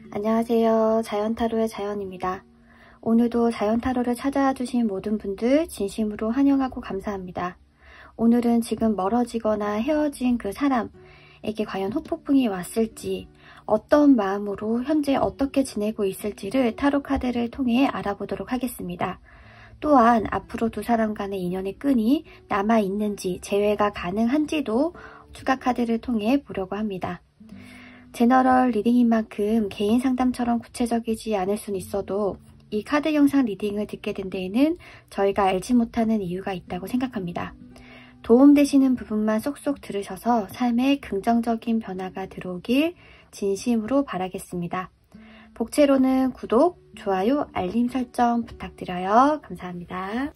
안녕하세요. 자연타로의 자연입니다. 오늘도 자연타로를 찾아와 주신 모든 분들 진심으로 환영하고 감사합니다. 오늘은 지금 멀어지거나 헤어진 그 사람에게 과연 후폭풍이 왔을지, 어떤 마음으로 현재 어떻게 지내고 있을지를 타로 카드를 통해 알아보도록 하겠습니다. 또한 앞으로 두 사람 간의 인연의 끈이 남아있는지, 재회가 가능한지도 추가 카드를 통해 보려고 합니다. 제너럴 리딩인 만큼 개인 상담처럼 구체적이지 않을 순 있어도 이 카드 영상 리딩을 듣게 된 데에는 저희가 알지 못하는 이유가 있다고 생각합니다. 도움되시는 부분만 쏙쏙 들으셔서 삶에 긍정적인 변화가 들어오길 진심으로 바라겠습니다. 복채로는 구독, 좋아요, 알림 설정 부탁드려요. 감사합니다.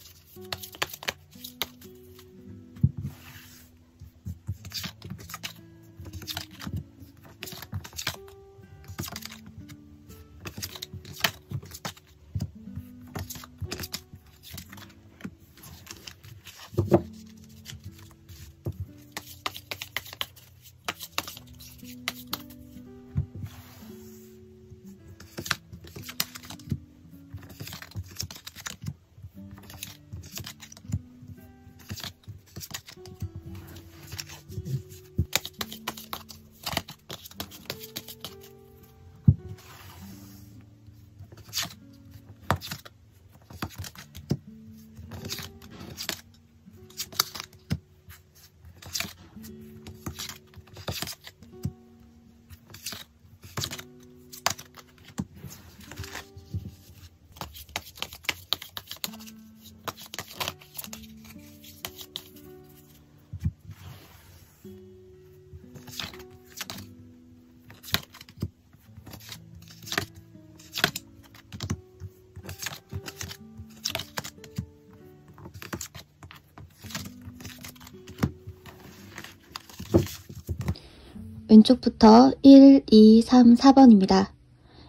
왼쪽부터 1, 2, 3, 4번입니다.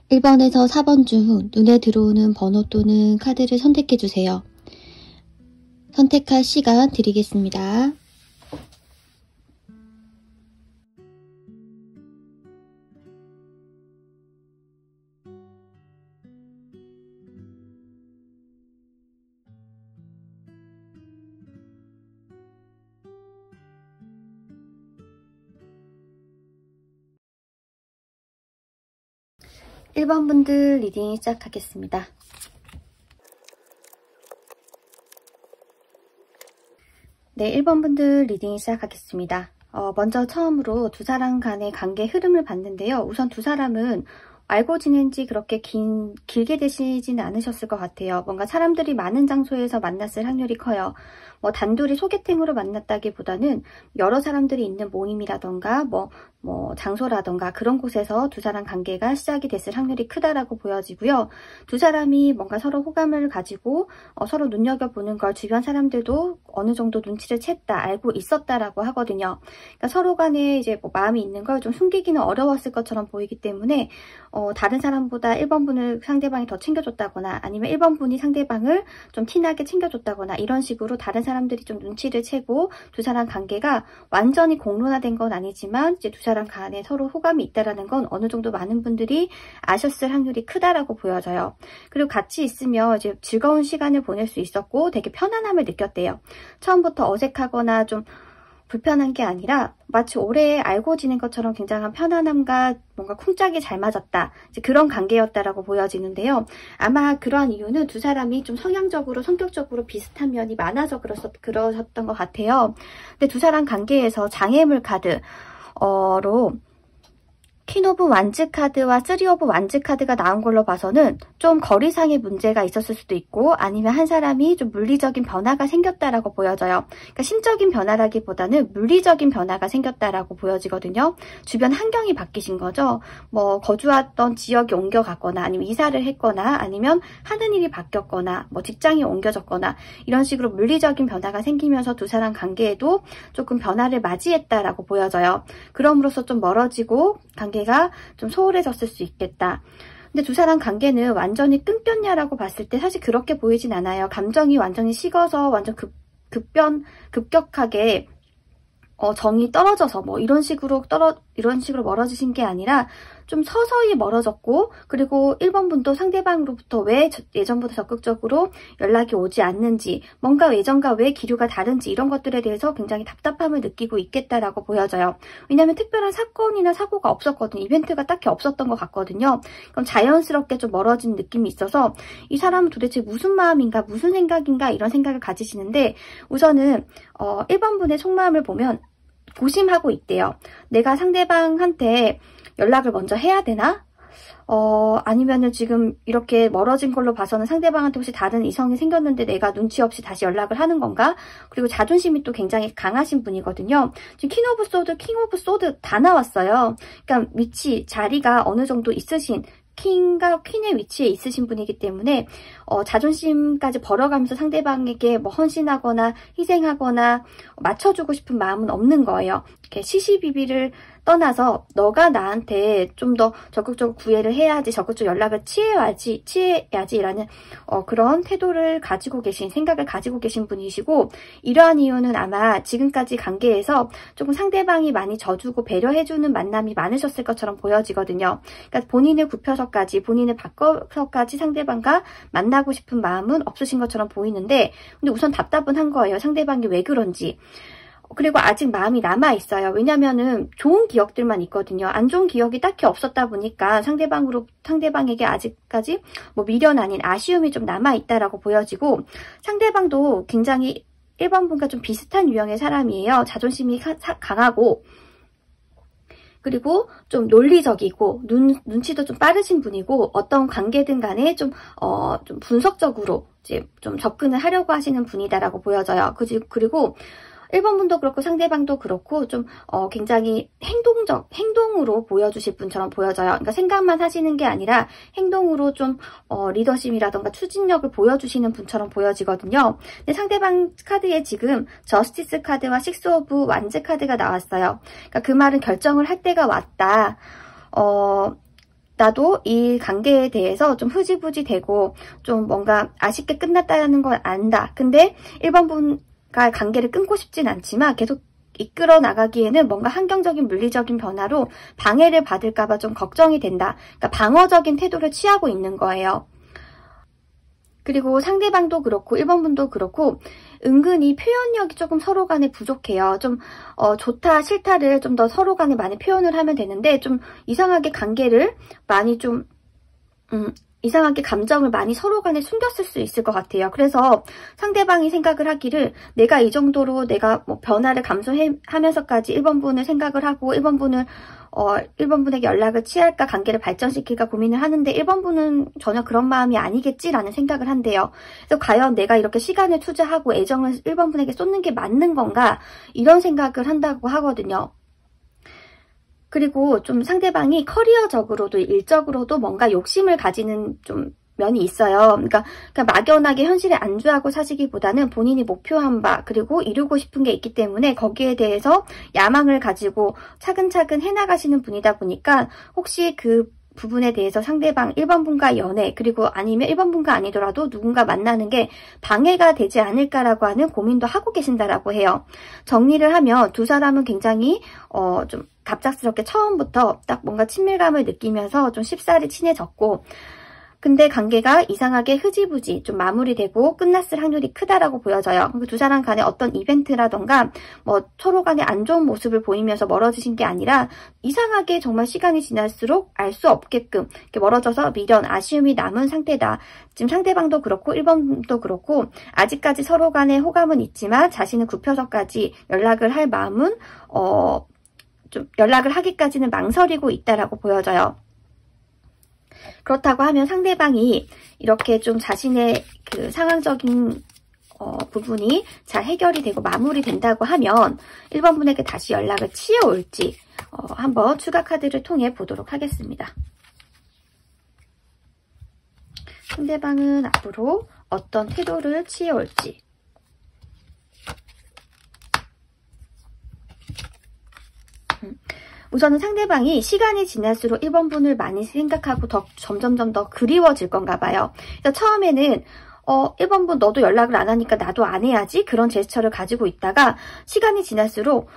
1번에서 4번 중 눈에 들어오는 번호 또는 카드를 선택해주세요. 선택할 시간 드리겠습니다. (1번) 분들 리딩 시작하겠습니다. 네, 1번 분들 리딩 시작하겠습니다. 먼저 처음으로 두 사람 간의 관계 흐름을 봤는데요. 우선 두 사람은 알고 지낸 지 그렇게 길게 되시지는 않으셨을 것 같아요. 뭔가 사람들이 많은 장소에서 만났을 확률이 커요. 단둘이 소개팅으로 만났다기보다는 여러 사람들이 있는 모임이라던가 장소라던가 그런 곳에서 두 사람 관계가 시작이 됐을 확률이 크다라고 보여지고요. 두 사람이 뭔가 서로 호감을 가지고 서로 눈여겨보는 걸 주변 사람들도 어느 정도 눈치를 챘다, 알고 있었다라고 하거든요. 그러니까 서로 간에 이제 마음이 있는 걸 좀 숨기기는 어려웠을 것처럼 보이기 때문에 다른 사람보다 1번 분을 상대방이 더 챙겨줬다거나 아니면 1번 분이 상대방을 좀 티나게 챙겨줬다거나 이런 식으로 다른 사람들이 좀 눈치를 채고 두 사람 관계가 완전히 공론화된 건 아니지만 이제 두 사람 간에 서로 호감이 있다라는 건 어느 정도 많은 분들이 아셨을 확률이 크다라고 보여져요. 그리고 같이 있으면 이제 즐거운 시간을 보낼 수 있었고 되게 편안함을 느꼈대요. 처음부터 어색하거나 좀 불편한 게 아니라 마치 오래 알고 지낸 것처럼 굉장한 편안함과 뭔가 쿵짝이 잘 맞았다. 이제 그런 관계였다라고 보여지는데요. 아마 그러한 이유는 두 사람이 좀 성격적으로 비슷한 면이 많아서 그러셨던 것 같아요. 근데 두 사람 관계에서 장애물 카드로 퀸 오브 완즈 카드와 3 오브 완즈 카드가 나온 걸로 봐서는 좀 거리상의 문제가 있었을 수도 있고 아니면 한 사람이 좀 물리적인 변화가 생겼다라고 보여져요. 그러니까 심적인 변화라기보다는 물리적인 변화가 생겼다라고 보여지거든요. 주변 환경이 바뀌신 거죠. 거주했던 지역이 옮겨갔거나 아니면 이사를 했거나 아니면 하는 일이 바뀌었거나 직장이 옮겨졌거나 이런 식으로 물리적인 변화가 생기면서 두 사람 관계에도 조금 변화를 맞이했다라고 보여져요. 그럼으로써 좀 멀어지고 관계가 좀 소홀해졌을 수 있겠다. 근데 두 사람 관계는 완전히 끊겼냐라고 봤을 때 사실 그렇게 보이진 않아요. 감정이 완전히 식어서 완전 급격하게 정이 떨어져서 이런 식으로 멀어지신 게 아니라 좀 서서히 멀어졌고, 그리고 1번 분도 상대방으로부터 왜 예전보다 적극적으로 연락이 오지 않는지, 뭔가 예전과 왜 기류가 다른지 이런 것들에 대해서 굉장히 답답함을 느끼고 있겠다라고 보여져요. 왜냐하면 특별한 사건이나 사고가 없었거든요. 이벤트가 딱히 없었던 것 같거든요. 그럼 자연스럽게 좀 멀어진 느낌이 있어서 이 사람은 도대체 무슨 마음인가, 무슨 생각인가 이런 생각을 가지시는데, 우선은 1번 분의 속마음을 보면 고심하고 있대요. 내가 상대방한테 연락을 먼저 해야 되나? 아니면은 지금 이렇게 멀어진 걸로 봐서는 상대방한테 혹시 다른 이성이 생겼는데 내가 눈치 없이 다시 연락을 하는 건가? 그리고 자존심이 또 굉장히 강하신 분이거든요. 지금 킹 오브 소드, 킹 오브 소드 다 나왔어요. 그러니까 위치, 자리가 어느 정도 있으신, 킹과 퀸의 위치에 있으신 분이기 때문에 자존심까지 벌어가면서 상대방에게 뭐 헌신하거나 희생하거나 맞춰주고 싶은 마음은 없는 거예요. 이렇게 시시비비를 떠나서 너가 나한테 좀 더 적극적으로 구애를 해야지, 적극적으로 연락을 취해야지라는 그런 태도를 가지고 계신, 생각을 가지고 계신 분이시고, 이러한 이유는 아마 지금까지 관계에서 조금 상대방이 많이 져주고 배려해주는 만남이 많으셨을 것처럼 보여지거든요. 그러니까 본인을 굽혀서까지, 본인을 바꿔서까지 상대방과 만나고 싶은 마음은 없으신 것처럼 보이는데, 근데 우선 답답은 한 거예요. 상대방이 왜 그런지. 그리고 아직 마음이 남아있어요. 왜냐면은 좋은 기억들만 있거든요. 안 좋은 기억이 딱히 없었다 보니까 상대방에게 아직까지 뭐 미련 아닌 아쉬움이 좀 남아있다라고 보여지고, 상대방도 굉장히 1번 분과 좀 비슷한 유형의 사람이에요. 자존심이 강하고, 그리고 좀 논리적이고 눈치도 좀 빠르신 분이고, 어떤 관계든 간에 좀 분석적으로 이제 좀 접근을 하려고 하시는 분이다라고 보여져요. 그리고 1번 분도 그렇고 상대방도 그렇고 좀 굉장히 행동으로 보여주실 분처럼 보여져요. 그러니까 생각만 하시는 게 아니라 행동으로 좀 리더십이라던가 추진력을 보여주시는 분처럼 보여지거든요. 근데 상대방 카드에 지금 저스티스 카드와 식스 오브 완즈 카드가 나왔어요. 그러니까 그 말은 결정을 할 때가 왔다. 나도 이 관계에 대해서 좀 흐지부지 되고 좀 뭔가 아쉽게 끝났다는 걸 안다. 근데 1번 분 관계를 끊고 싶진 않지만 계속 이끌어 나가기에는 뭔가 환경적인 물리적인 변화로 방해를 받을까봐 좀 걱정이 된다. 그러니까 방어적인 태도를 취하고 있는 거예요. 그리고 상대방도 그렇고 1번 분도 그렇고 은근히 표현력이 조금 서로 간에 부족해요. 좀 좋다 싫다를 좀 더 서로 간에 많이 표현을 하면 되는데, 좀 이상하게 관계를 많이 좀 이상하게 감정을 많이 서로 간에 숨겼을 수 있을 것 같아요. 그래서 상대방이 생각을 하기를, 내가 이 정도로 내가 뭐 변화를 감수하면서까지 1번 분을 생각을 하고 1번 분에게 연락을 취할까, 관계를 발전시킬까 고민을 하는데 1번 분은 전혀 그런 마음이 아니겠지라는 생각을 한대요. 그래서 과연 내가 이렇게 시간을 투자하고 애정을 1번 분에게 쏟는 게 맞는 건가, 이런 생각을 한다고 하거든요. 그리고 좀 상대방이 커리어적으로도 일적으로도 뭔가 욕심을 가지는 좀 면이 있어요. 그러니까 막연하게 현실에 안주하고 사시기보다는 본인이 목표한 바, 그리고 이루고 싶은 게 있기 때문에 거기에 대해서 야망을 가지고 차근차근 해나가시는 분이다 보니까, 혹시 그 부분에 대해서 상대방 1번 분과 연애, 그리고 아니면 1번 분과 아니더라도 누군가 만나는 게 방해가 되지 않을까라고 하는 고민도 하고 계신다라고 해요. 정리를 하면 두 사람은 굉장히 좀 갑작스럽게 처음부터 딱 뭔가 친밀감을 느끼면서 좀 쉽사리 친해졌고, 근데 관계가 이상하게 흐지부지 좀 마무리되고 끝났을 확률이 크다라고 보여져요. 두 사람 간에 어떤 이벤트라던가 뭐 서로 간에 안 좋은 모습을 보이면서 멀어지신 게 아니라, 이상하게 정말 시간이 지날수록 알 수 없게끔 이렇게 멀어져서 미련, 아쉬움이 남은 상태다. 지금 상대방도 그렇고 1번도 그렇고 아직까지 서로 간에 호감은 있지만 자신을 굽혀서까지 연락을 할 마음은 좀 연락을 하기까지는 망설이고 있다라고 보여져요. 그렇다고 하면 상대방이 이렇게 좀 자신의 그 상황적인 부분이 잘 해결이 되고 마무리된다고 하면 1번 분에게 다시 연락을 취해올지 한번 추가 카드를 통해 보도록 하겠습니다. 상대방은 앞으로 어떤 태도를 취해올지. 우선은 상대방이 시간이 지날수록 1번 분을 많이 생각하고 점점점 더 그리워질 건가 봐요. 그래서 처음에는 1번 분 너도 연락을 안 하니까 나도 안 해야지, 그런 제스처를 가지고 있다가 시간이 지날수록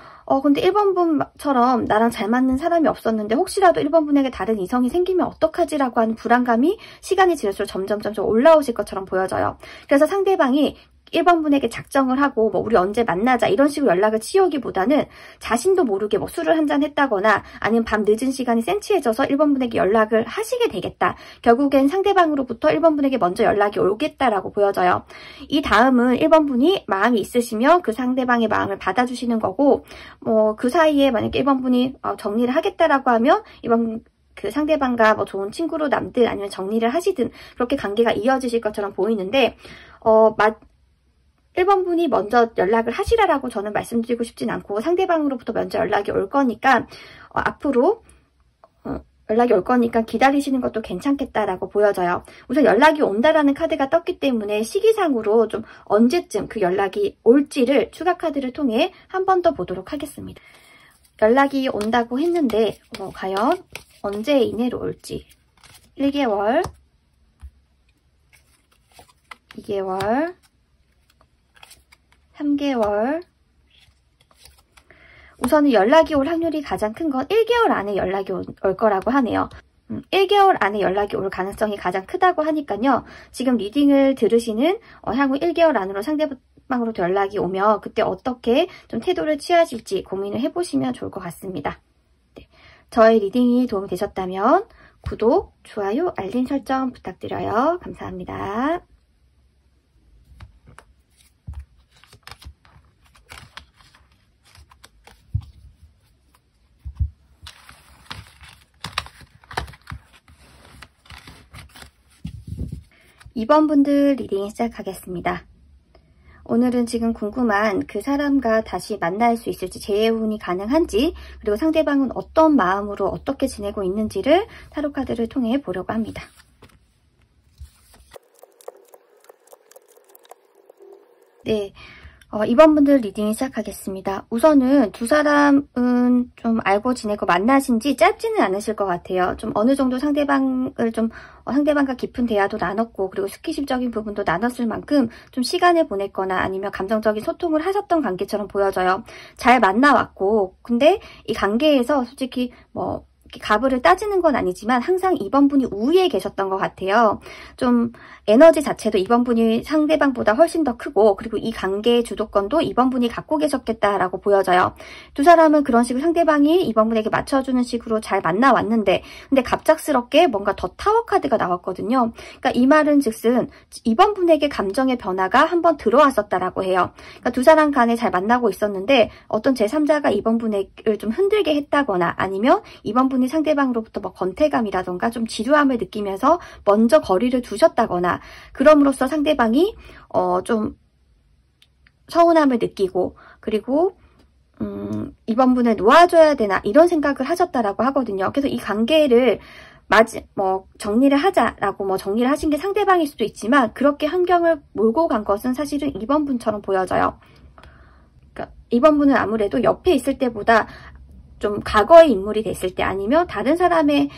근데 1번 분처럼 나랑 잘 맞는 사람이 없었는데 혹시라도 1번 분에게 다른 이성이 생기면 어떡하지라고 하는 불안감이 시간이 지날수록 점점 올라오실 것처럼 보여져요. 그래서 상대방이 1번 분에게 작정을 하고 뭐 우리 언제 만나자 이런 식으로 연락을 치우기보다는 자신도 모르게 뭐 술을 한잔 했다거나 아니면 밤 늦은 시간이 센치해져서 1번 분에게 연락을 하시게 되겠다. 결국엔 상대방으로부터 1번 분에게 먼저 연락이 오겠다라고 보여져요. 이 다음은 1번 분이 마음이 있으시면 그 상대방의 마음을 받아주시는 거고 뭐 그 사이에 만약에 1번 분이 정리를 하겠다라고 하면 이번 그 상대방과 뭐 좋은 친구로 남든 아니면 정리를 하시든 그렇게 관계가 이어지실 것처럼 보이는데 1번 분이 먼저 연락을 하시라라고 저는 말씀드리고 싶진 않고 상대방으로부터 먼저 연락이 올 거니까 앞으로 연락이 올 거니까 기다리시는 것도 괜찮겠다라고 보여져요. 우선 연락이 온다라는 카드가 떴기 때문에 시기상으로 좀 언제쯤 그 연락이 올지를 추가 카드를 통해 한 번 더 보도록 하겠습니다. 연락이 온다고 했는데 과연 언제 이내로 올지 1개월, 2개월, 3개월. 우선은 연락이 올 확률이 가장 큰 건 1개월 안에 연락이 올 거라고 하네요. 1개월 안에 연락이 올 가능성이 가장 크다고 하니까요. 지금 리딩을 들으시는 향후 1개월 안으로 상대방으로부터 연락이 오면 그때 어떻게 좀 태도를 취하실지 고민을 해보시면 좋을 것 같습니다. 네. 저의 리딩이 도움이 되셨다면 구독, 좋아요, 알림 설정 부탁드려요. 감사합니다. (2번) 분들 리딩 시작하겠습니다. 오늘은 지금 궁금한 그 사람과 다시 만날 수 있을지, 재혼이 가능한지, 그리고 상대방은 어떤 마음으로 어떻게 지내고 있는지를 타로 카드를 통해 보려고 합니다. 네, 2번 분들 리딩 시작하겠습니다. 우선은 두 사람은 좀 알고 지내고 만나신 지 짧지는 않으실 것 같아요. 좀 어느 정도 상대방과 깊은 대화도 나눴고 그리고 스킨십적인 부분도 나눴을 만큼 좀 시간을 보냈거나 아니면 감정적인 소통을 하셨던 관계처럼 보여져요. 잘 만나왔고 근데 이 관계에서 솔직히 갑을 따지는 건 아니지만 항상 2번 분이 우위에 계셨던 것 같아요. 좀 에너지 자체도 2번 분이 상대방보다 훨씬 더 크고 그리고 이 관계의 주도권도 2번 분이 갖고 계셨겠다라고 보여져요. 두 사람은 그런 식으로 상대방이 2번 분에게 맞춰주는 식으로 잘 만나왔는데 근데 갑작스럽게 뭔가 더 타워 카드가 나왔거든요. 그러니까 이 말은 즉슨 2번 분에게 감정의 변화가 한번 들어왔었다라고 해요. 그러니까 두 사람 간에 잘 만나고 있었는데 어떤 제3자가 2번 분을 좀 흔들게 했다거나 아니면 2번 분이 상대방으로부터 권태감이라던가 좀 지루함을 느끼면서 먼저 거리를 두셨다거나 그럼으로써 상대방이 좀 서운함을 느끼고 그리고 2번 분을 놓아줘야 되나 이런 생각을 하셨다라고 하거든요. 그래서 이 관계를 정리를 하자라고 정리를 하신 게 상대방일 수도 있지만 그렇게 환경을 몰고 간 것은 사실은 2번 분처럼 보여져요. 그러니까 2번 분은 아무래도 옆에 있을 때보다 좀 과거의 인물이 됐을 때 아니면 다른 사람이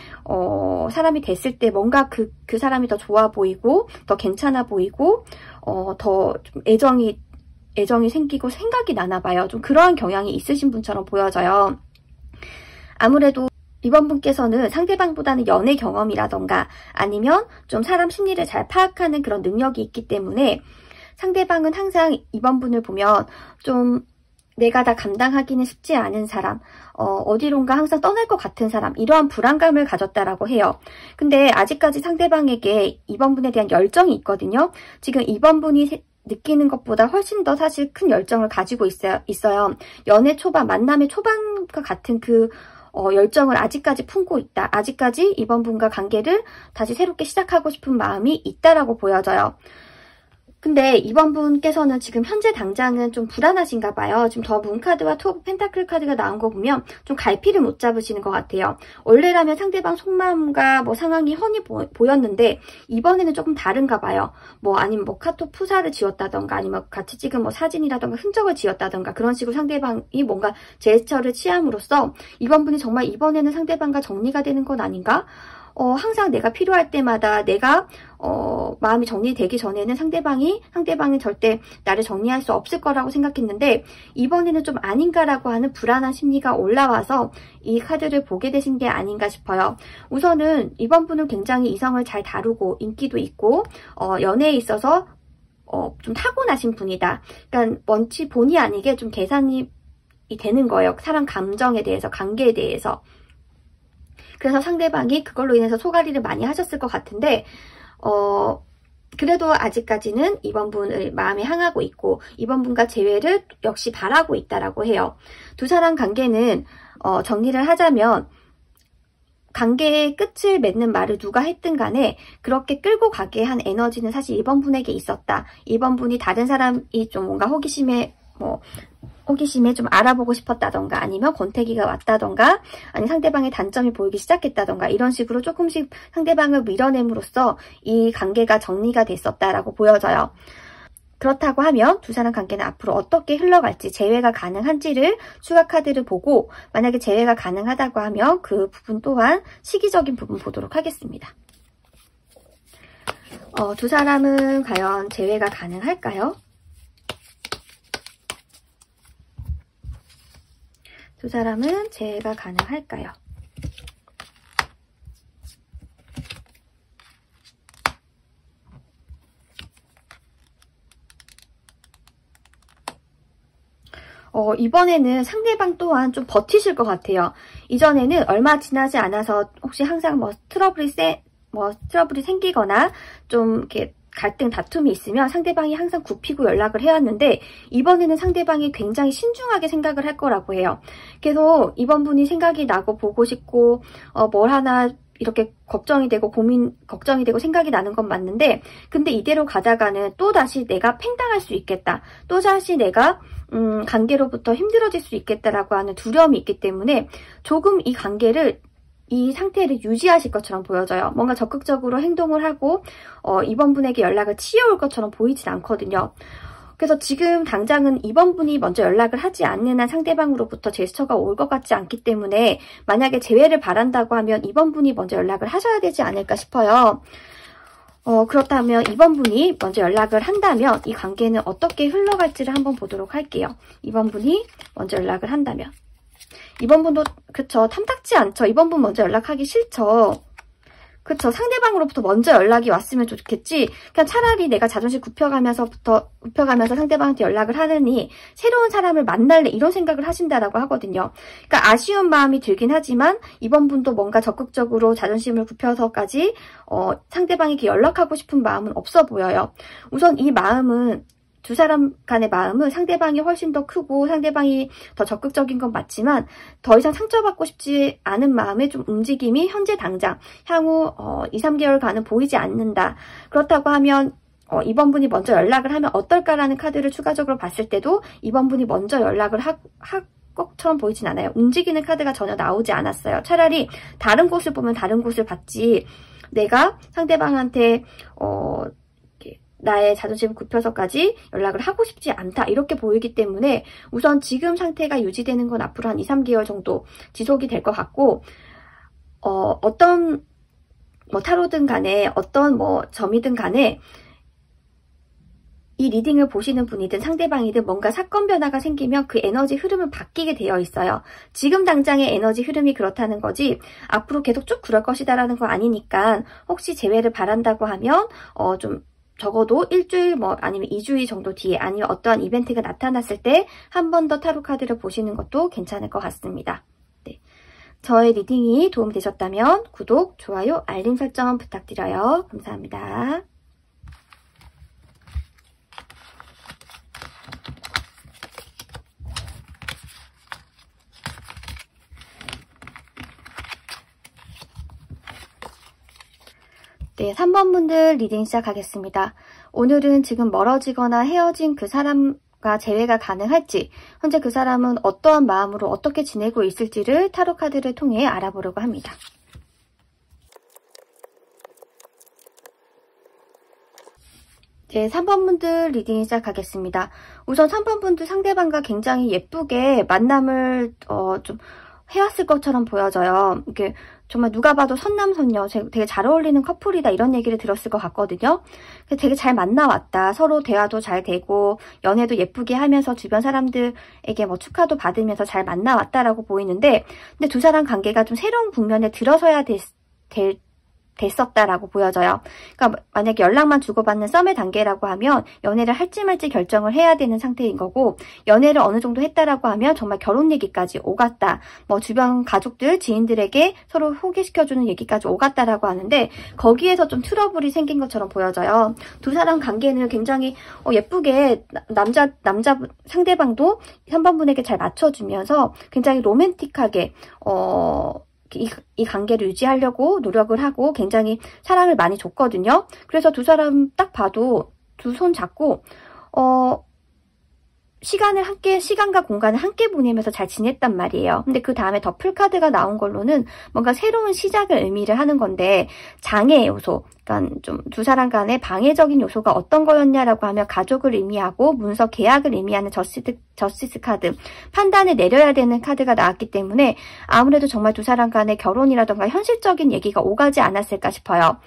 됐을 때 뭔가 그 사람이 더 좋아 보이고 더 괜찮아 보이고 더 좀 애정이 생기고 생각이 나나 봐요. 좀 그러한 경향이 있으신 분처럼 보여져요. 아무래도 2번 분께서는 상대방보다는 연애 경험이라던가 아니면 좀 사람 심리를 잘 파악하는 그런 능력이 있기 때문에 상대방은 항상 2번 분을 보면 좀 내가 다 감당하기는 쉽지 않은 사람, 어디론가 항상 떠날 것 같은 사람, 이러한 불안감을 가졌다라고 해요. 근데 아직까지 상대방에게 2번 분에 대한 열정이 있거든요. 지금 2번 분이 느끼는 것보다 훨씬 더 사실 큰 열정을 가지고 있어요. 연애 초반, 만남의 초반과 같은 그 열정을 아직까지 품고 있다. 아직까지 2번 분과 관계를 다시 새롭게 시작하고 싶은 마음이 있다라고 보여져요. 근데 2번 분께서는 지금 현재 당장은 좀 불안하신가 봐요. 지금 더 문 카드와 투 오브 펜타클 카드가 나온 거 보면 좀 갈피를 못 잡으시는 것 같아요. 원래라면 상대방 속마음과 상황이 훤히 보였는데 이번에는 조금 다른가 봐요. 아니면 카톡 푸사를 지웠다던가 아니면 같이 찍은 사진이라던가 흔적을 지웠다던가 그런 식으로 상대방이 뭔가 제스처를 취함으로써 2번 분이 정말 이번에는 상대방과 정리가 되는 건 아닌가? 항상 내가 필요할 때마다 내가 마음이 정리되기 전에는 상대방이 절대 나를 정리할 수 없을 거라고 생각했는데 이번에는 좀 아닌가라고 하는 불안한 심리가 올라와서 이 카드를 보게 되신 게 아닌가 싶어요. 우선은 이번 분은 굉장히 이성을 잘 다루고 인기도 있고 연애에 있어서 좀 타고나신 분이다. 그러니까 본의 아니게 좀 계산이 되는 거예요. 사람 감정에 대해서, 관계에 대해서. 그래서 상대방이 그걸로 인해서 소갈이를 많이 하셨을 것 같은데 그래도 아직까지는 이번 분을 마음에 향하고 있고 이번 분과 재회를 역시 바라고 있다라고 해요. 두 사람 관계는 정리를 하자면 관계의 끝을 맺는 말을 누가 했든 간에 그렇게 끌고 가게 한 에너지는 사실 이번 분에게 있었다. 이번 분이 다른 사람이 좀 뭔가 호기심에 좀 알아보고 싶었다던가 아니면 권태기가 왔다던가 아니 상대방의 단점이 보이기 시작했다던가 이런 식으로 조금씩 상대방을 밀어냄으로써 이 관계가 정리가 됐었다라고 보여져요. 그렇다고 하면 두 사람 관계는 앞으로 어떻게 흘러갈지 재회가 가능한지를 추가 카드를 보고 만약에 재회가 가능하다고 하면 그 부분 또한 시기적인 부분 보도록 하겠습니다. 두 사람은 과연 재회가 가능할까요? 두 사람은 재회가 가능할까요? 이번에는 상대방 또한 좀 버티실 것 같아요. 이전에는 얼마 지나지 않아서 혹시 항상 트러블이 생기거나 좀 이렇게 갈등, 다툼이 있으면 상대방이 항상 굽히고 연락을 해왔는데 이번에는 상대방이 굉장히 신중하게 생각을 할 거라고 해요. 계속 이번 분이 생각이 나고 보고 싶고 뭘 하나 이렇게 걱정이 되고 걱정이 되고 생각이 나는 건 맞는데 근데 이대로 가다가는 또다시 내가 팽당할 수 있겠다. 또다시 내가 관계로부터 힘들어질 수 있겠다라고 하는 두려움이 있기 때문에 조금 이 상태를 유지하실 것처럼 보여져요. 뭔가 적극적으로 행동을 하고 이번 분에게 연락을 취해올 것처럼 보이진 않거든요. 그래서 지금 당장은 이번 분이 먼저 연락을 하지 않는 한 상대방으로부터 제스처가 올 것 같지 않기 때문에 만약에 재회를 바란다고 하면 이번 분이 먼저 연락을 하셔야 되지 않을까 싶어요. 그렇다면 이번 분이 먼저 연락을 한다면 이 관계는 어떻게 흘러갈지를 한번 보도록 할게요. 이번 분이 먼저 연락을 한다면 이번 분도 그쵸 탐탁지 않죠. 이번 분 먼저 연락하기 싫죠. 그쵸 상대방으로부터 먼저 연락이 왔으면 좋겠지 그냥 차라리 내가 자존심 굽혀가면서 상대방한테 연락을 하느니 새로운 사람을 만날래 이런 생각을 하신다라고 하거든요. 그러니까 아쉬운 마음이 들긴 하지만 이번 분도 뭔가 적극적으로 자존심을 굽혀서까지 상대방에게 연락하고 싶은 마음은 없어 보여요. 우선 이 마음은 두 사람 간의 마음은 상대방이 훨씬 더 크고 상대방이 더 적극적인 건 맞지만 더 이상 상처받고 싶지 않은 마음의 좀 움직임이 현재 당장 향후 2, 3개월간은 보이지 않는다. 그렇다고 하면 이번 분이 먼저 연락을 하면 어떨까라는 카드를 추가적으로 봤을 때도 이번 분이 먼저 연락을 할 것처럼 보이진 않아요. 움직이는 카드가 전혀 나오지 않았어요. 차라리 다른 곳을 보면 다른 곳을 봤지 내가 상대방한테 나의 자존심을 굽혀서까지 연락을 하고 싶지 않다 이렇게 보이기 때문에 우선 지금 상태가 유지되는 건 앞으로 한 2, 3개월 정도 지속이 될 것 같고 어떤 타로든 간에 어떤 점이든 간에 이 리딩을 보시는 분이든 상대방이든 뭔가 사건 변화가 생기면 그 에너지 흐름은 바뀌게 되어 있어요. 지금 당장의 에너지 흐름이 그렇다는 거지 앞으로 계속 쭉 그럴 것이다라는 거 아니니까 혹시 재회를 바란다고 하면 좀 적어도 일주일 아니면 2주일 정도 뒤에 아니면 어떠한 이벤트가 나타났을 때 한 번 더 타로 카드를 보시는 것도 괜찮을 것 같습니다. 네. 저의 리딩이 도움되셨다면 구독, 좋아요, 알림 설정 부탁드려요. 감사합니다. 네, 3번 분들 리딩 시작하겠습니다. 오늘은 지금 멀어지거나 헤어진 그 사람과 재회가 가능할지, 현재 그 사람은 어떠한 마음으로 어떻게 지내고 있을지를 타로 카드를 통해 알아보려고 합니다. 네, 3번 분들 리딩 시작하겠습니다. 우선 3번 분들 상대방과 굉장히 예쁘게 만남을 좀 해왔을 것처럼 보여져요. 이게 정말 누가 봐도 선남선녀, 되게 잘 어울리는 커플이다 이런 얘기를 들었을 것 같거든요. 되게 잘 만나왔다. 서로 대화도 잘 되고 연애도 예쁘게 하면서 주변 사람들에게 뭐 축하도 받으면서 잘 만나왔다라고 보이는데, 근데 두 사람 관계가 좀 새로운 국면에 들어서야 됐었다라고 보여져요. 그러니까 만약에 연락만 주고받는 썸의 단계라고 하면 연애를 할지 말지 결정을 해야 되는 상태인 거고, 연애를 어느 정도 했다라고 하면 정말 결혼 얘기까지 오갔다. 뭐 주변 가족들, 지인들에게 서로 소개시켜주는 얘기까지 오갔다라고 하는데, 거기에서 좀 트러블이 생긴 것처럼 보여져요. 두 사람 관계는 굉장히 예쁘게 남자 상대방도 3번분에게 잘 맞춰주면서 굉장히 로맨틱하게 이 관계를 유지하려고 노력을 하고 굉장히 사랑을 많이 줬거든요. 그래서 두 사람 딱 봐도 두 손 잡고 시간과 공간을 함께 보내면서 잘 지냈단 말이에요. 근데 그 다음에 더플 카드가 나온 걸로는 뭔가 새로운 시작을 의미를 하는 건데, 장애 요소, 그러니까 좀 두 사람 간의 방해적인 요소가 어떤 거였냐라고 하면 가족을 의미하고 문서 계약을 의미하는 저스티스 카드, 판단을 내려야 되는 카드가 나왔기 때문에 아무래도 정말 두 사람 간의 결혼이라던가 현실적인 얘기가 오가지 않았을까 싶어요.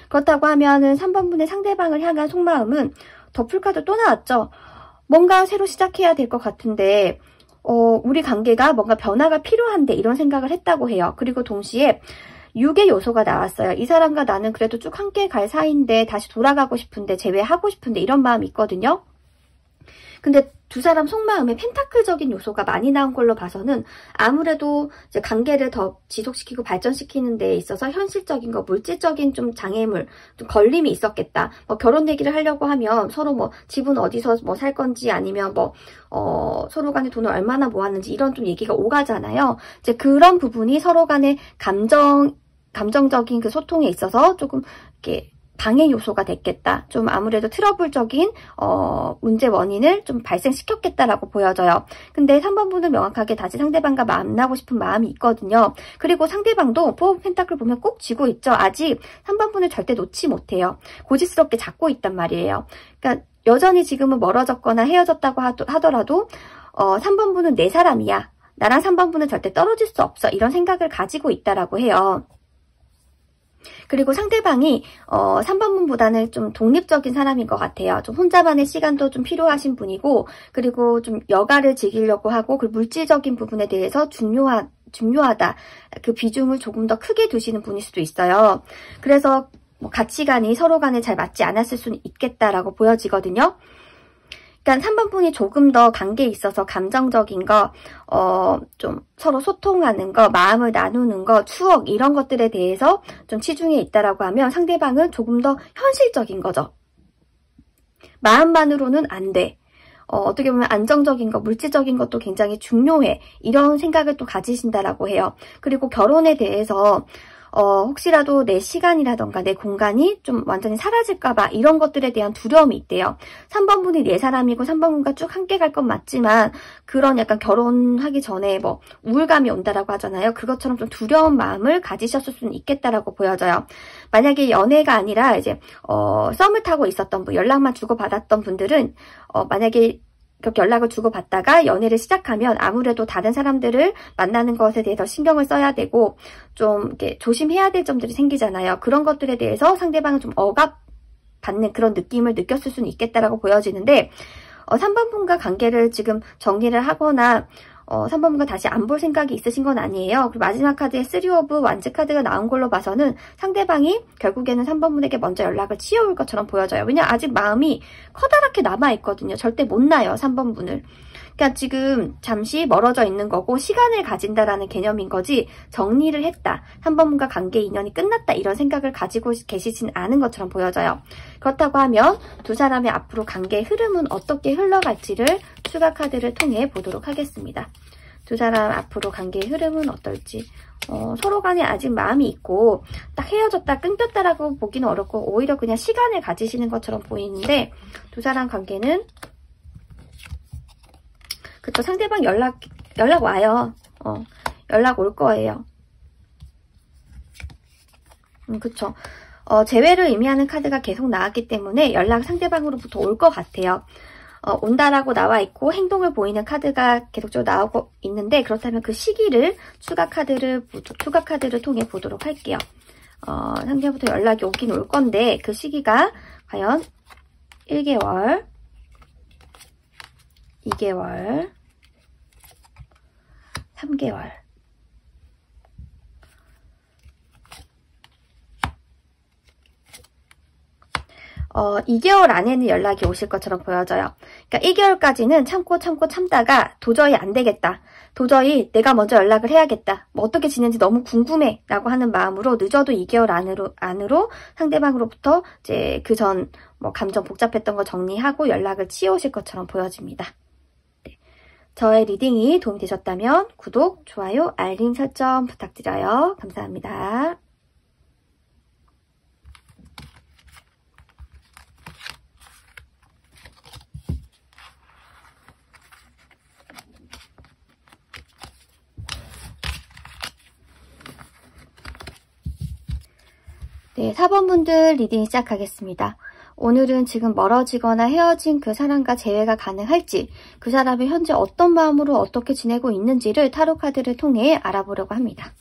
그렇다고 하면은 3번분의 상대방을 향한 속마음은 더플 카드 또 나왔죠. 뭔가 새로 시작해야 될 것 같은데 우리 관계가 뭔가 변화가 필요한데 이런 생각을 했다고 해요. 그리고 동시에 6의 요소가 나왔어요. 이 사람과 나는 그래도 쭉 함께 갈 사이인데 다시 돌아가고 싶은데, 재회하고 싶은데 이런 마음이 있거든요. 근데 두 사람 속마음에 펜타클적인 요소가 많이 나온 걸로 봐서는 아무래도 이제 관계를 더 지속시키고 발전시키는 데 있어서 현실적인 거, 물질적인 좀 장애물, 좀 걸림이 있었겠다. 뭐 결혼 얘기를 하려고 하면 서로 뭐 집은 어디서 뭐 살 건지, 아니면 뭐 서로 간에 돈을 얼마나 모았는지 이런 좀 얘기가 오가잖아요. 이제 그런 부분이 서로 간의 감정적인 그 소통에 있어서 조금 이렇게 방해 요소가 됐겠다. 좀 아무래도 트러블적인 문제 원인을 좀 발생시켰겠다라고 보여져요. 근데 3번분은 명확하게 다시 상대방과 만나고 싶은 마음이 있거든요. 그리고 상대방도 포 오브 펜타클 보면 꼭 쥐고 있죠. 아직 3번분을 절대 놓지 못해요. 고집스럽게 잡고 있단 말이에요. 그러니까 여전히 지금은 멀어졌거나 헤어졌다고 하더라도 3번분은 내 사람이야. 나랑 3번분은 절대 떨어질 수 없어. 이런 생각을 가지고 있다라고 해요. 그리고 상대방이 3번분보다는 좀 독립적인 사람인 것 같아요. 좀 혼자만의 시간도 좀 필요하신 분이고, 그리고 좀 여가를 즐기려고 하고, 그 물질적인 부분에 대해서 중요하다. 그 비중을 조금 더 크게 두시는 분일 수도 있어요. 그래서 뭐 가치관이 서로 간에 잘 맞지 않았을 수는 있겠다라고 보여지거든요. 그러니까 3번분이 조금 더 관계에 있어서 감정적인 거, 좀 서로 소통하는 거, 마음을 나누는 거, 추억 이런 것들에 대해서 좀 치중해 있다라고 하면 상대방은 조금 더 현실적인 거죠. 마음만으로는 안 돼. 어떻게 보면 안정적인 거, 물질적인 것도 굉장히 중요해. 이런 생각을 또 가지신다라고 해요. 그리고 결혼에 대해서 혹시라도 내 시간이라던가 내 공간이 좀 완전히 사라질까봐 이런 것들에 대한 두려움이 있대요. 3번분이 내 사람이고 3번분과 쭉 함께 갈 건 맞지만, 그런 약간 결혼하기 전에 뭐 우울감이 온다라고 하잖아요. 그것처럼 좀 두려운 마음을 가지셨을 수는 있겠다라고 보여져요. 만약에 연애가 아니라 이제 썸을 타고 있었던 분, 연락만 주고받았던 분들은 만약에 그렇게 연락을 주고받다가 연애를 시작하면 아무래도 다른 사람들을 만나는 것에 대해서 신경을 써야 되고 좀 이렇게 조심해야 될 점들이 생기잖아요. 그런 것들에 대해서 상대방은 좀 억압받는 그런 느낌을 느꼈을 수는 있겠다라고 보여지는데, 3번분과 관계를 지금 정리를 하거나 3번분과 다시 안 볼 생각이 있으신 건 아니에요. 그리고 마지막 카드에 3 오브 완즈 카드가 나온 걸로 봐서는 상대방이 결국에는 3번분에게 먼저 연락을 취해올 것처럼 보여져요. 왜냐, 아직 마음이 커다랗게 남아있거든요. 절대 못 나요, 3번분을. 그러니까 지금 잠시 멀어져 있는 거고 시간을 가진다라는 개념인 거지, 정리를 했다, 3번분과 관계 인연이 끝났다 이런 생각을 가지고 계시진 않은 것처럼 보여져요. 그렇다고 하면 두 사람의 앞으로 관계의 흐름은 어떻게 흘러갈지를 추가 카드를 통해 보도록 하겠습니다. 두 사람 앞으로 관계의 흐름은 어떨지, 서로 간에 아직 마음이 있고 딱 헤어졌다 끊겼다라고 보기는 어렵고 오히려 그냥 시간을 가지시는 것처럼 보이는데, 두 사람 관계는 그쵸, 상대방 연락 와요. 연락 올 거예요. 그쵸. 재회를 의미하는 카드가 계속 나왔기 때문에 연락 상대방으로부터 올 것 같아요. 온다라고 나와 있고 행동을 보이는 카드가 계속적으로 나오고 있는데, 그렇다면 그 시기를 추가 카드를 통해 보도록 할게요. 상대부터 연락이 오긴 올 건데 그 시기가 과연 1개월, 2개월, 3개월. 2개월 안에는 연락이 오실 것처럼 보여져요. 그러니까 1개월까지는 참다가 도저히 안 되겠다. 도저히 내가 먼저 연락을 해야겠다. 뭐 어떻게 지낸지 너무 궁금해. 라고 하는 마음으로 늦어도 2개월 안으로 상대방으로부터 이제 그전 뭐 감정 복잡했던 거 정리하고 연락을 취해오실 것처럼 보여집니다. 네. 저의 리딩이 도움이 되셨다면 구독, 좋아요, 알림 설정 부탁드려요. 감사합니다. 네, 4번분들 리딩 시작하겠습니다. 오늘은 지금 멀어지거나 헤어진 그 사람과 재회가 가능할지, 그 사람이 현재 어떤 마음으로 어떻게 지내고 있는지를 타로 카드를 통해 알아보려고 합니다.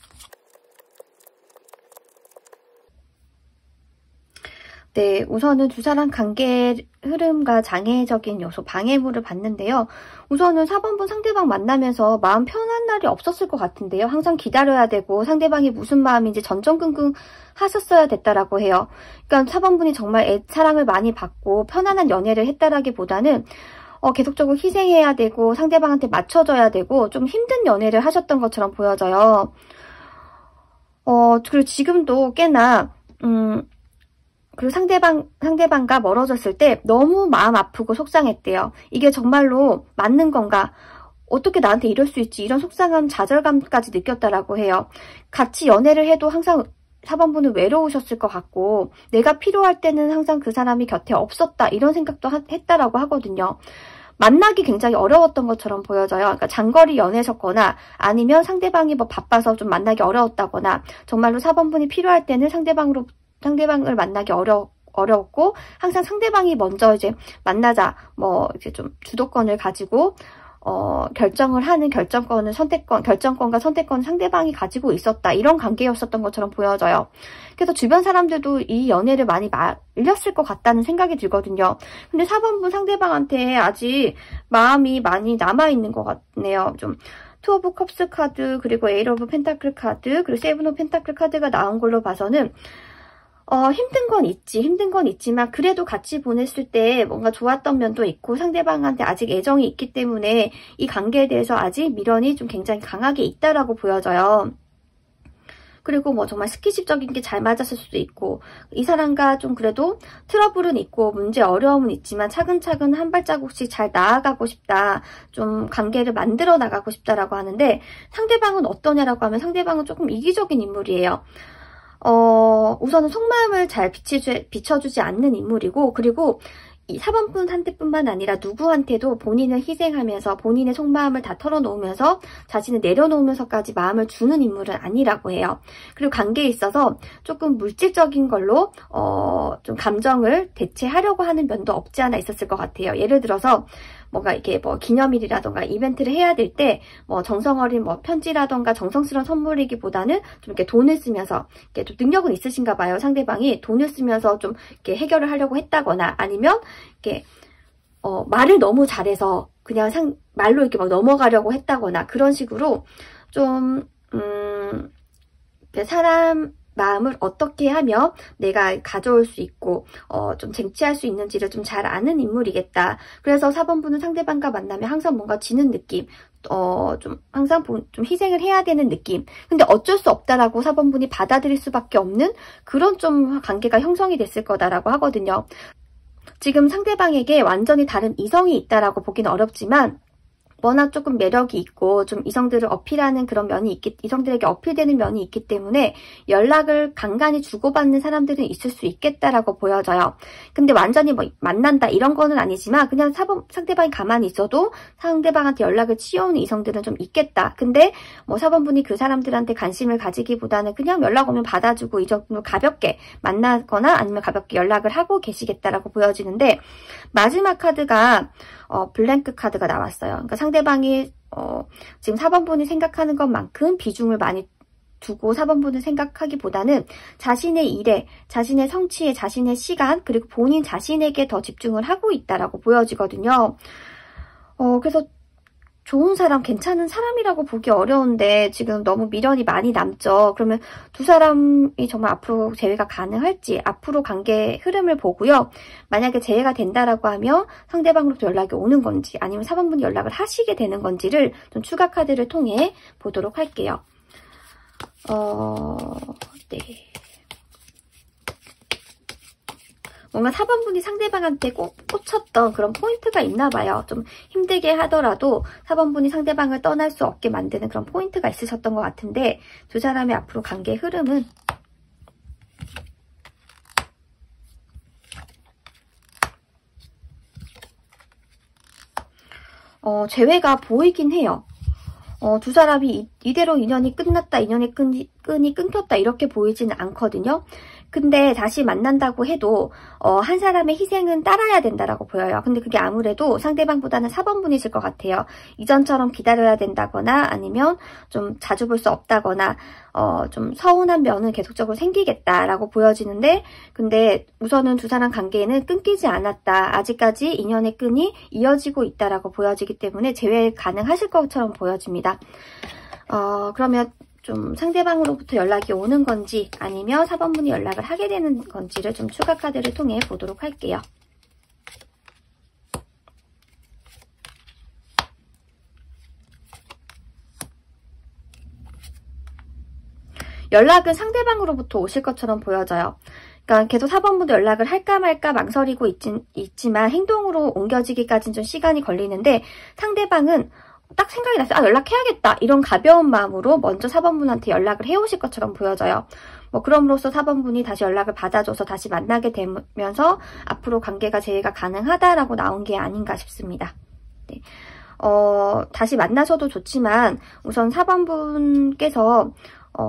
네, 우선은 두 사람 관계 흐름과 장애적인 요소, 방해물을 봤는데요. 우선은 4번분 상대방 만나면서 마음 편한 날이 없었을 것 같은데요. 항상 기다려야 되고 상대방이 무슨 마음인지 전전긍긍 하셨어야 됐다라고 해요. 그러니까 4번분이 정말 사랑을 많이 받고 편안한 연애를 했다라기보다는 계속적으로 희생해야 되고 상대방한테 맞춰줘야 되고 좀 힘든 연애를 하셨던 것처럼 보여져요. 그리고 지금도 꽤나 그 상대방과 멀어졌을 때 너무 마음 아프고 속상했대요. 이게 정말로 맞는 건가? 어떻게 나한테 이럴 수 있지? 이런 속상함, 좌절감까지 느꼈다라고 해요. 같이 연애를 해도 항상 4번분은 외로우셨을 것 같고 내가 필요할 때는 항상 그 사람이 곁에 없었다. 이런 생각도 했다라고 하거든요. 만나기 굉장히 어려웠던 것처럼 보여져요. 그러니까 장거리 연애셨거나 아니면 상대방이 뭐 바빠서 좀 만나기 어려웠다거나 정말로 4번분이 필요할 때는 상대방을 만나기 어려웠고 항상 상대방이 먼저 이제 만나자 뭐 이렇게 좀 주도권을 가지고 결정을 하는 결정권과 선택권을 상대방이 가지고 있었다. 이런 관계였었던 것처럼 보여져요. 그래서 주변 사람들도 이 연애를 많이 말렸을 것 같다는 생각이 들거든요. 근데 4번분 상대방한테 아직 마음이 많이 남아있는 것 같네요. 좀 투 오브 컵스 카드, 그리고 에잇 오브 펜타클 카드, 그리고 세븐 오브 펜타클 카드가 나온 걸로 봐서는 힘든 건 있지만 그래도 같이 보냈을 때 뭔가 좋았던 면도 있고 상대방한테 아직 애정이 있기 때문에 이 관계에 대해서 아직 미련이 좀 굉장히 강하게 있다라고 보여져요. 그리고 뭐 정말 스킨십적인 게 잘 맞았을 수도 있고 이 사람과 좀 그래도 트러블은 있고 문제 어려움은 있지만 차근차근 한 발자국씩 잘 나아가고 싶다. 좀 관계를 만들어 나가고 싶다라고 하는데 상대방은 어떠냐라고 하면 상대방은 조금 이기적인 인물이에요. 우선은 속마음을 잘 비춰주지 않는 인물이고 그리고 이 4번분한테뿐만 아니라 누구한테도 본인을 희생하면서 본인의 속마음을 다 털어놓으면서 자신을 내려놓으면서까지 마음을 주는 인물은 아니라고 해요. 그리고 관계에 있어서 조금 물질적인 걸로 좀 감정을 대체하려고 하는 면도 없지 않아 있었을 것 같아요. 예를 들어서 뭔가 이렇게 뭐 기념일이라던가 이벤트를 해야 될 때 뭐 정성 어린 뭐 편지라던가 정성스러운 선물이기보다는 좀 이렇게 돈을 쓰면서 이렇게 좀 능력은 있으신가 봐요. 상대방이 돈을 쓰면서 좀 이렇게 해결을 하려고 했다거나 아니면 이렇게 말을 너무 잘해서 그냥 말로 이렇게 막 넘어가려고 했다거나 그런 식으로 좀 사람 마음을 어떻게 하면 내가 가져올 수 있고 좀 쟁취할 수 있는지를 좀 잘 아는 인물이겠다. 그래서 4번분은 상대방과 만나면 항상 뭔가 지는 느낌, 좀 항상 좀 희생을 해야 되는 느낌. 근데 어쩔 수 없다라고 4번분이 받아들일 수밖에 없는 그런 좀 관계가 형성이 됐을 거다라고 하거든요. 지금 상대방에게 완전히 다른 이성이 있다라고 보기는 어렵지만 워낙 조금 매력이 있고 좀 이성들을 어필하는 그런 면이 이성들에게 어필되는 면이 있기 때문에 연락을 간간히 주고받는 사람들은 있을 수 있겠다라고 보여져요. 근데 완전히 뭐 만난다 이런 거는 아니지만 그냥 상대방이 가만히 있어도 상대방한테 연락을 치워오는 이성들은 좀 있겠다. 근데 뭐 4번분이 그 사람들한테 관심을 가지기보다는 그냥 연락 오면 받아주고 이 정도로 가볍게 만나거나 아니면 가볍게 연락을 하고 계시겠다라고 보여지는데, 마지막 카드가 블랭크 카드가 나왔어요. 그러니까 상대방이 지금 4번분이 생각하는 것만큼 비중을 많이 두고 4번분을 생각하기보다는 자신의 일에, 자신의 성취에, 자신의 시간, 그리고 본인 자신에게 더 집중을 하고 있다라고 보여지거든요. 그래서 좋은 사람, 괜찮은 사람이라고 보기 어려운데 지금 너무 미련이 많이 남죠. 그러면 두 사람이 정말 앞으로 재회가 가능할지, 앞으로 관계 흐름을 보고요. 만약에 재회가 된다라고 하면 상대방으로부터 연락이 오는 건지 아니면 4번분이 연락을 하시게 되는 건지를 좀 추가 카드를 통해 보도록 할게요. 네. 뭔가 4번분이 상대방한테 꼭 꽂혔던 그런 포인트가 있나 봐요. 좀 힘들게 하더라도 4번분이 상대방을 떠날 수 없게 만드는 그런 포인트가 있으셨던 것 같은데, 두 사람의 앞으로 관계 흐름은 재회가 보이긴 해요. 두 사람이 이대로 인연이 끝났다, 인연의 끈이 끊겼다 이렇게 보이지는 않거든요. 근데 다시 만난다고 해도 한 사람의 희생은 따라야 된다라고 보여요. 근데 그게 아무래도 상대방보다는 4번분이실 것 같아요. 이전처럼 기다려야 된다거나 아니면 좀 자주 볼 수 없다거나 좀 서운한 면은 계속적으로 생기겠다라고 보여지는데, 근데 우선은 두 사람 관계는 끊기지 않았다. 아직까지 인연의 끈이 이어지고 있다라고 보여지기 때문에 재회 가능하실 것처럼 보여집니다. 그러면 좀 상대방으로부터 연락이 오는 건지 아니면 4번분이 연락을 하게 되는 건지를 좀 추가 카드를 통해 보도록 할게요. 연락은 상대방으로부터 오실 것처럼 보여져요. 그러니까 계속 4번분도 연락을 할까 말까 망설이고 있지만 행동으로 옮겨지기까지는 좀 시간이 걸리는데, 상대방은 딱 생각이 났어요. 연락해야겠다. 이런 가벼운 마음으로 먼저 4번분한테 연락을 해오실 것처럼 보여져요. 뭐 그럼으로써 4번분이 다시 연락을 받아줘서 다시 만나게 되면서 앞으로 관계가 재회가 가능하다라고 나온 게 아닌가 싶습니다. 네. 다시 만나셔도 좋지만 우선 4번분께서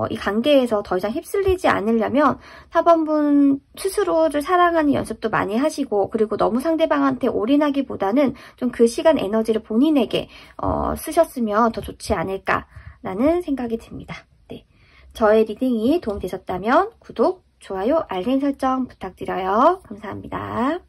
이 관계에서 더 이상 휩쓸리지 않으려면 4번분 스스로를 사랑하는 연습도 많이 하시고, 그리고 너무 상대방한테 올인하기보다는 좀 그 시간 에너지를 본인에게 쓰셨으면 더 좋지 않을까라는 생각이 듭니다. 네. 저의 리딩이 도움되셨다면 구독, 좋아요, 알림 설정 부탁드려요. 감사합니다.